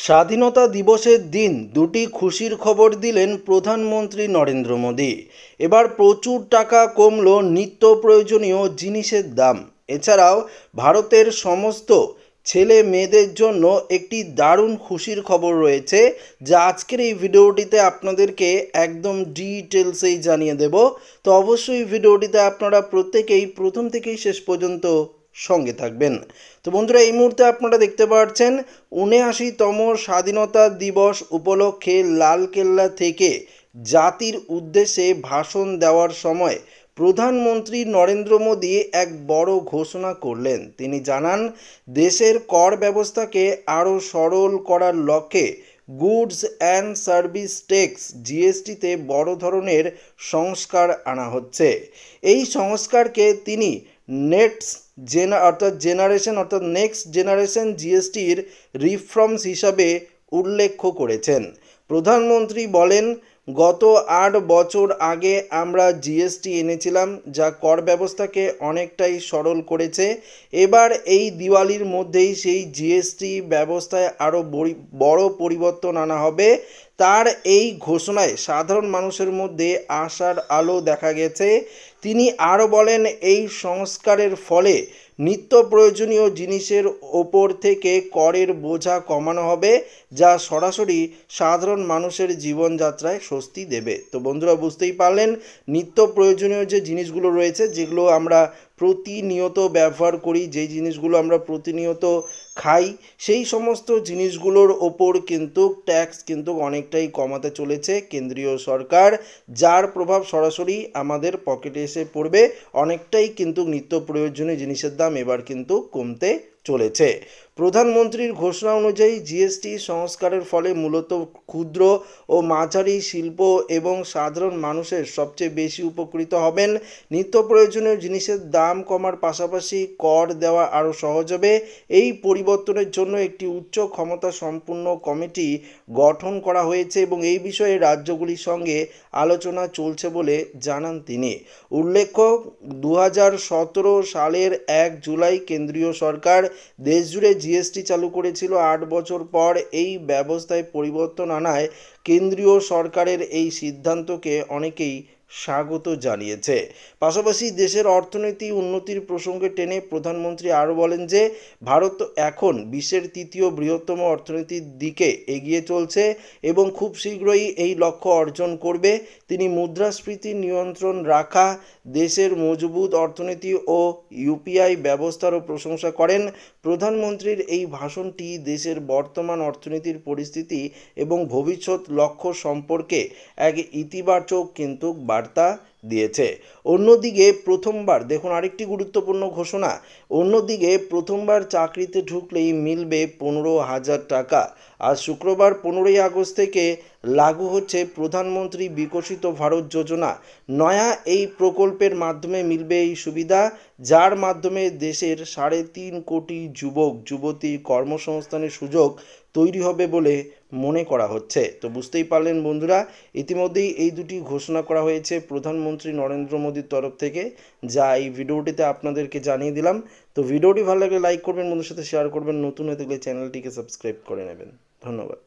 স্বাধীনতা দিবসের দিন দুটি খুশির খবর দিলেন প্রধানমন্ত্রী নরেন্দ্র মোদী। এবার প্রচুর টাকা কমল নিত্য প্রয়োজনীয় জিনিসের দাম। এছাড়াও ভারতের সমস্ত ছেলে মেয়েদের জন্য একটি দারুণ খুশির খবর রয়েছে, যা আজকের এই ভিডিওটিতে আপনাদেরকে একদম ডিটেলসেই জানিয়ে দেব। তো অবশ্যই ভিডিওটিতে আপনারা প্রত্যেকেই প্রথম থেকেই শেষ পর্যন্ত সঙ্গে থাকবেন। তো বন্ধুরা, এই মুহূর্তে আপনারা দেখতে পাচ্ছেন ৭৯তম স্বাধীনতা দিবস উপলক্ষে লালকেল্লা থেকে জাতির উদ্দেশ্যে ভাষণ দেওয়ার সময় প্রধানমন্ত্রী নরেন্দ্র মোদী এক বড় ঘোষণা করলেন। তিনি জানান, দেশের কর ব্যবস্থাকে আরও সরল করার লক্ষ্যে গুডস অ্যান্ড সার্ভিস ট্যাক্স জিএসটিতে বড় ধরনের সংস্কার আনা হচ্ছে। এই সংস্কারকে তিনি নেক্সট জেনারেশন জিএসটির রিফর্মস হিসাবে উল্লেখ করেছেন। প্রধানমন্ত্রী বলেন, গত ৮ বছর আগে আমরা জিএসটি এনেছিলাম, যা কর ব্যবস্থাকে অনেকটাই সরল করেছে। এবার এই দিওয়ালির মধ্যেই সেই জিএসটি ব্যবস্থায় আরও বড় পরিবর্তন আনা হবে। তার এই ঘোষণায় সাধারণ মানুষের মধ্যে আশার আলো দেখা গেছে। তিনি আরও বলেন, এই সংস্কারের ফলে নিত্য প্রয়োজনীয় জিনিসের ওপর থেকে করের বোঝা কমানো হবে, যা সরাসরি সাধারণ মানুষের জীবনযাত্রায় স্বস্তি দেবে। তো বন্ধুরা, বুঝতেই পারলেন, নিত্য প্রয়োজনীয় যে জিনিসগুলো রয়েছে, যেগুলো আমরা প্রতিনিয়ত ব্যবহার করি, যেই জিনিসগুলো আমরা প্রতিনিয়ত খাই, সেই সমস্ত জিনিসগুলোর ওপর কিন্তু ট্যাক্স কিন্তু অনেকটাই কমাতে চলেছে কেন্দ্রীয় সরকার, যার প্রভাব সরাসরি আমাদের পকেটে এসে পড়বে। অনেকটাই কিন্তু নিত্য প্রয়োজনীয় জিনিসের দাম এবার কিন্তু কমতে চলেছে। প্রধানমন্ত্রীর ঘোষণা অনুযায়ী জিএসটি সংস্কারের ফলে মূলত ক্ষুদ্র ও মাঝারি শিল্প এবং সাধারণ মানুষের সবচেয়ে বেশি উপকৃত হবেন। নিত্য প্রয়োজনীয় জিনিসের দাম কমার পাশাপাশি কর দেওয়া আরও সহজ হবে। এই পরিবর্তনের জন্য একটি উচ্চ ক্ষমতা সম্পন্ন কমিটি গঠন করা হয়েছে এবং এই বিষয়ে রাজ্যগুলির সঙ্গে আলোচনা চলছে বলে জানান তিনি। উল্লেখ্য, ২০১৭ সালের ১ জুলাই কেন্দ্রীয় সরকার দেশজুড়ে জিএসটি চালু করেছিল। ৮ বছর পর এই ব্যবস্থায় পরিবর্তন আনায় কেন্দ্রীয় সরকারের এই সিদ্ধান্তকে অনেকেই স্বাগত জানিয়েছে। পাশাপাশি দেশের অর্থনীতি উন্নতির প্রসঙ্গে টেনে প্রধানমন্ত্রী আরও বলেন যে, ভারত এখন বিশ্বের তৃতীয় বৃহত্তম অর্থনীতির দিকে এগিয়ে চলছে এবং খুব শীঘ্রই এই লক্ষ্য অর্জন করবে। তিনি মুদ্রাস্ফীতি নিয়ন্ত্রণ রাখা, দেশের মজবুত অর্থনীতি ও ইউপিআই ব্যবস্থারও প্রশংসা করেন। প্রধানমন্ত্রীর এই ভাষণটি দেশের বর্তমান অর্থনীতির পরিস্থিতি এবং ভবিষ্যৎ লক্ষ্য সম্পর্কে এক ইতিবাচক কিন্তু বার্তা দিয়েছে। অন্যদিকে প্রথমবার, দেখুন আরেকটি গুরুত্বপূর্ণ ঘোষণা, অন্যদিকে প্রথমবার চাকরিতে ঢুকলেই মিলবে ১৫,০০০ টাকা। আজ শুক্রবার ১৫ই আগস্ট থেকে লাগু হচ্ছে প্রধানমন্ত্রী বিকশিত ভারত যোজনা। নয়া এই প্রকল্পের মাধ্যমে মিলবে এই সুবিধা, যার মাধ্যমে দেশের ৩.৫ কোটি যুবক যুবতীর কর্মসংস্থানের সুযোগ তৈরি হবে বলে মনে করা হচ্ছে। তো বুঝতেই পারলেন বন্ধুরা, ইতিমধ্যেই এই দুটি ঘোষণা করা হয়েছে প্রধানমন্ত্রী নরেন্দ্র মোদীর তরফ থেকে, যা এই ভিডিওটিতে আপনাদেরকে জানিয়ে দিলাম। তো ভিডিওটি ভালো লাগলে লাইক করবেন, বন্ধুদের সাথে শেয়ার করবেন, নতুন হয়ে থাকলে চ্যানেলটিকে সাবস্ক্রাইব করে নেবেন। ধন্যবাদ।